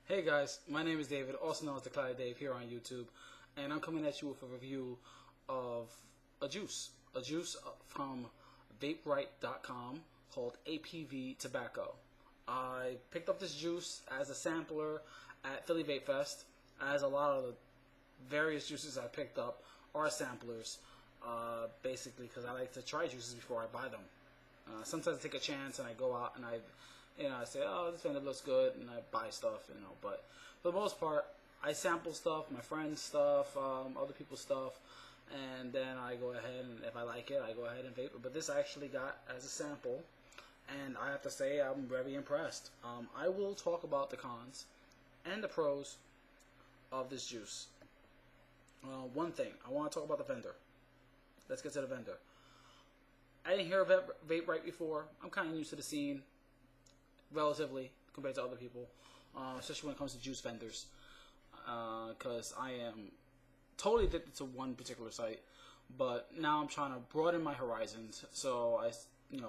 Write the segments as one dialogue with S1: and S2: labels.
S1: Hey guys, my name is David, also known as TheCloudyDave here on YouTube, and I'm coming at you with a review of a juice from Vaperite.com called APV Tobacco. I picked up this juice as a sampler at Philly Vape Fest, as a lot of the various juices I picked up are samplers, basically because I like to try juices before I buy them. Sometimes I take a chance and I go out and I say, oh, this vendor looks good, and I buy stuff, but for the most part, I sample stuff, my friends' stuff, other people's stuff, and then I go ahead and if I like it, I go ahead and vape it. But this I actually got as a sample, and I have to say I'm very impressed. I will talk about the cons and the pros of this juice. One thing, I want to talk about the vendor. Let's get to the vendor. I didn't hear of Vaperite before. I'm kind of new to the scene, relatively, compared to other people, especially when it comes to juice vendors, because I am totally addicted to one particular site, but now I'm trying to broaden my horizons. So I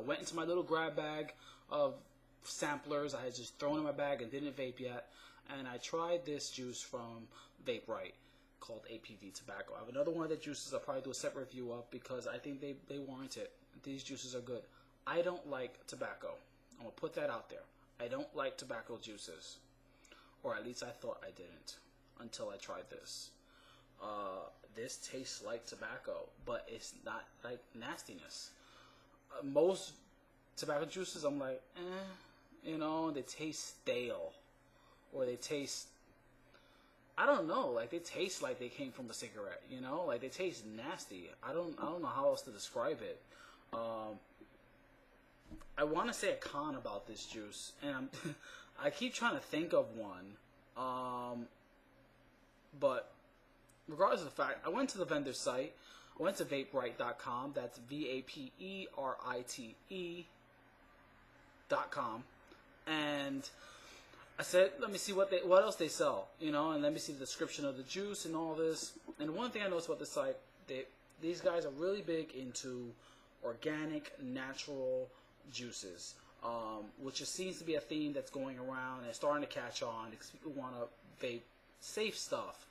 S1: went into my little grab bag of samplers I had just thrown in my bag and didn't vape yet, and I tried this juice from Vaperite called APV Tobacco. I have another one of the juices I'll probably do a separate review of because I think they warrant it. These juices are good. I don't like tobacco. I'm going to put that out there. I don't like tobacco juices. Or at least I thought I didn't until I tried this. This tastes like tobacco, but it's not like nastiness. Most tobacco juices, I'm like, they taste stale. Or they taste, I don't know, like they taste like they came from a cigarette, like they taste nasty. I don't know how else to describe it. I want to say a con about this juice, and I keep trying to think of one, but regardless of the fact, I went to the vendor site. I went to Vaperite.com. That's VAPERITE.com, and I said, let me see what else they sell, and let me see the description of the juice and all this. And one thing I noticed about this site, these guys are really big into organic, natural juices, which just seems to be a theme that's going around and starting to catch on because people want to vape safe stuff.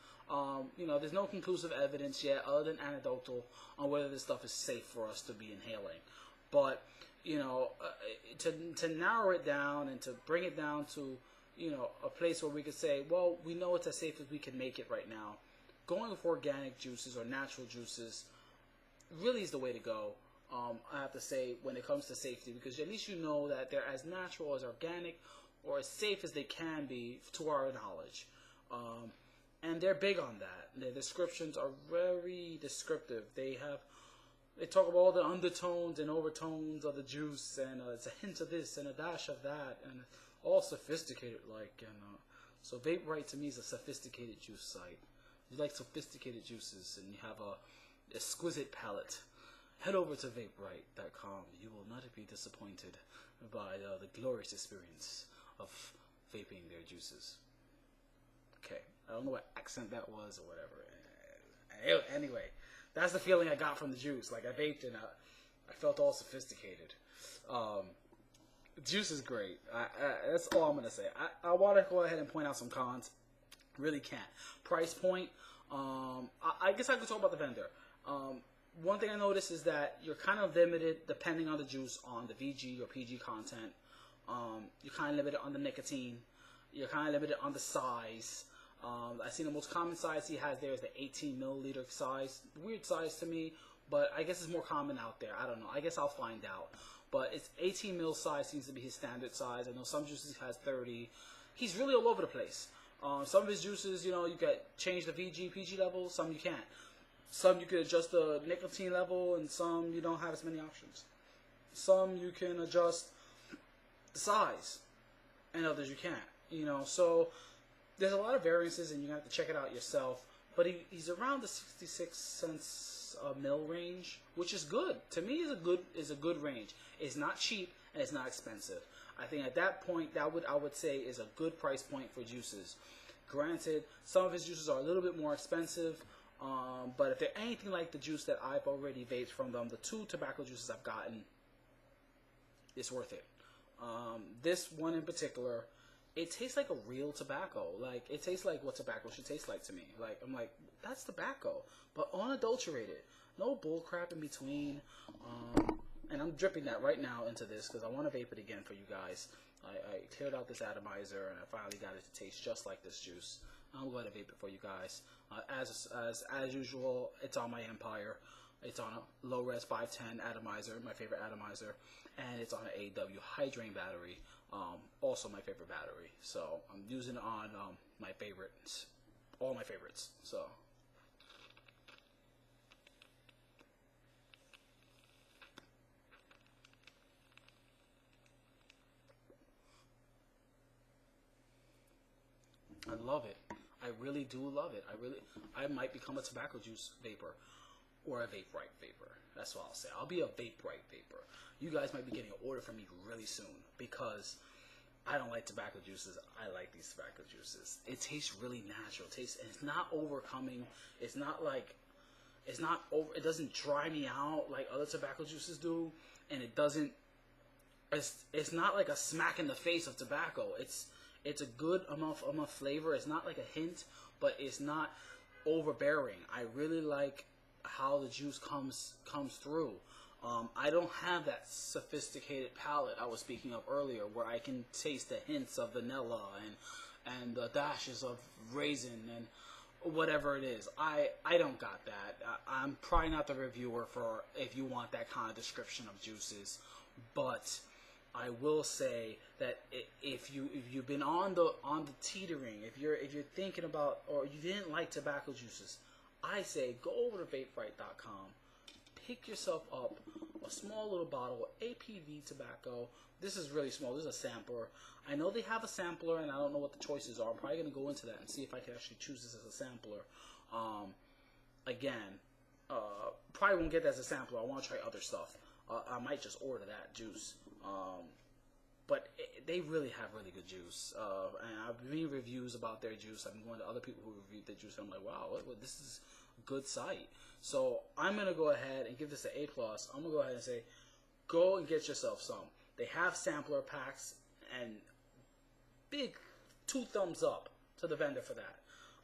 S1: There's no conclusive evidence yet other than anecdotal on whether this stuff is safe for us to be inhaling. But, to narrow it down and to bring it down to, a place where we could say, well, we know it's as safe as we can make it right now. Going for organic juices or natural juices really is the way to go. I have to say, when it comes to safety, because at least you know that they're as natural, as organic, or as safe as they can be to our knowledge. And they're big on that. Their descriptions are very descriptive. They talk about all the undertones and overtones of the juice, and it's a hint of this and a dash of that, and all sophisticated like. And so Vaperite to me is a sophisticated juice site. If you like sophisticated juices and you have a exquisite palate, head over to Vaperite.com. You will not be disappointed by the glorious experience of vaping their juices. Okay, I don't know what accent that was or whatever. Anyway, that's the feeling I got from the juice. Like I vaped and I felt all sophisticated. The juice is great. That's all I'm gonna say. I want to go ahead and point out some cons. Really can't. Price point. I guess I could talk about the vendor. One thing I noticed is that you're kind of limited, depending on the juice, on the VG or PG content. You're kind of limited on the nicotine. You're kind of limited on the size. I see the most common size he has there is the 18 milliliter size. Weird size to me, but I guess it's more common out there. I don't know. I guess I'll find out. But it's 18 mil size seems to be his standard size. I know some juices has 30. He's really all over the place. Some of his juices, you can change the VG, PG level. Some you can't. Some you can adjust the nicotine level, and some you don't have as many options. Some you can adjust the size, and others you can't. So there's a lot of variances, and you have to check it out yourself. But he's around the 66 cents a mil range, which is good. To me, is a good range. It's not cheap and it's not expensive. I think at that point, I would say is a good price point for juices. Granted, some of his juices are a little bit more expensive. But if they're anything like the juice that I've already vaped from them, the 2 tobacco juices I've gotten, it's worth it. This one in particular it tastes like a real tobacco. Like, it tastes like what tobacco should taste like to me. Like, I'm like, that's tobacco, but unadulterated. No bull crap in between. And I'm dripping that right now into this because I want to vape it again for you guys. I cleared out this atomizer and I finally got it to taste just like this juice. I'm going to vape it for you guys. As usual, it's on my Empire. It's on a low-res 510 atomizer, my favorite atomizer, and it's on an AW high drain battery, also my favorite battery. So I'm using it on my favorites, all my favorites. So. I love it. I really do love it. I might become a tobacco juice vapor or a Vaperite vapor. That's what I'll say. I'll be a Vaperite vapor. You guys might be getting an order from me really soon because I don't like tobacco juices. I like these tobacco juices. It tastes really natural. It's not overcoming. It's not over. It doesn't dry me out like other tobacco juices do, and it doesn't. It's not like a smack in the face of tobacco. It's a good enough flavor. It's not like a hint, but it's not overbearing. I really like how the juice comes through. I don't have that sophisticated palate I was speaking of earlier, where I can taste the hints of vanilla and the dashes of raisin and whatever it is. I don't got that. I'm probably not the reviewer for if you want that kind of description of juices, but I will say that if you've been on the teetering, if you're thinking about, or you didn't like tobacco juices, I say go over to Vaperite.com, pick yourself up a small little bottle of APV tobacco. This is really small. This is a sampler. I know they have a sampler, and I don't know what the choices are. I'm probably going to go into that and see if I can actually choose this as a sampler. Again, probably won't get that as a sampler. I want to try other stuff. I might just order that juice. But they really have really good juice. And I've been reading reviews about their juice. I've been going to other people who reviewed their juice. And I'm like, wow, this is a good site. So I'm going to go ahead and give this an A+. I'm going to go ahead and say, go and get yourself some. They have sampler packs, and big 2 thumbs up to the vendor for that.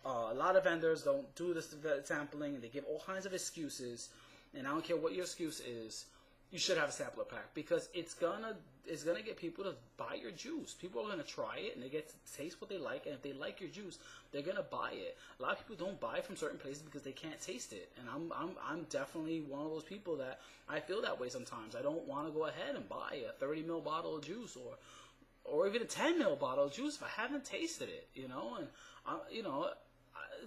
S1: A lot of vendors don't do this sampling, and they give all kinds of excuses. And I don't care what your excuse is. You should have a sampler pack because it's gonna get people to buy your juice. People are gonna try it and they get to taste what they like, and if they like your juice, they're gonna buy it. A lot of people don't buy from certain places because they can't taste it, and I'm definitely one of those people that I feel that way sometimes. I don't want to go ahead and buy a 30 ml bottle of juice or even a 10 ml bottle of juice if I haven't tasted it, and I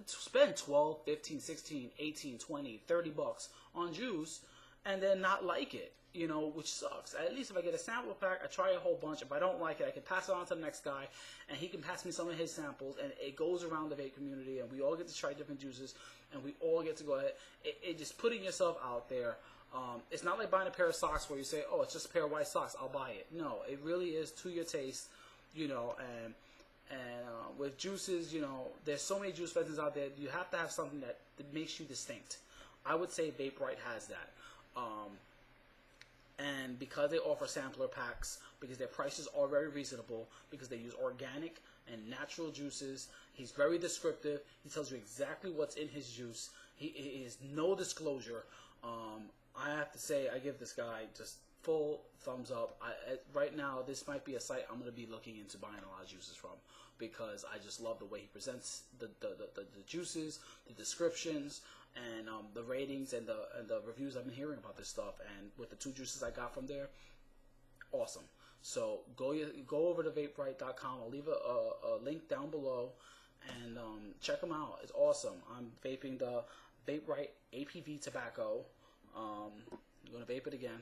S1: spend 12, 15, 16, 18, 20, 30 bucks on juice and then not like it, which sucks. At least if I get a sample pack, I try a whole bunch. If I don't like it, I can pass it on to the next guy, and he can pass me some of his samples, and it goes around the vape community, and we all get to try different juices, and we all get to go ahead. It just putting yourself out there. It's not like buying a pair of socks where you say, oh, it's just a pair of white socks, I'll buy it. No, it really is to your taste, and with juices, there's so many juice vendors out there. You have to have something that makes you distinct. I would say Vaperite has that. And because they offer sampler packs, because their prices are very reasonable, because they use organic and natural juices, he's very descriptive. He tells you exactly what's in his juice. He is no disclosure. I have to say, I give this guy just full thumbs up. Right now, this might be a site I'm going to be looking into buying a lot of juices from, because I just love the way he presents the juices, the descriptions, and the ratings and the reviews I've been hearing about this stuff. And with the 2 juices I got from there, awesome. So go over to Vaperite.com. I'll leave a link down below, and check them out. It's awesome. I'm vaping the Vaperite APV tobacco. I'm going to vape it again.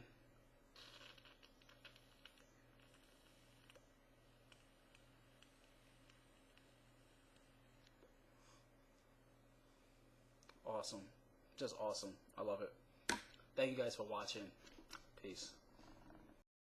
S1: Awesome. Just awesome. I love it. Thank you guys for watching. Peace.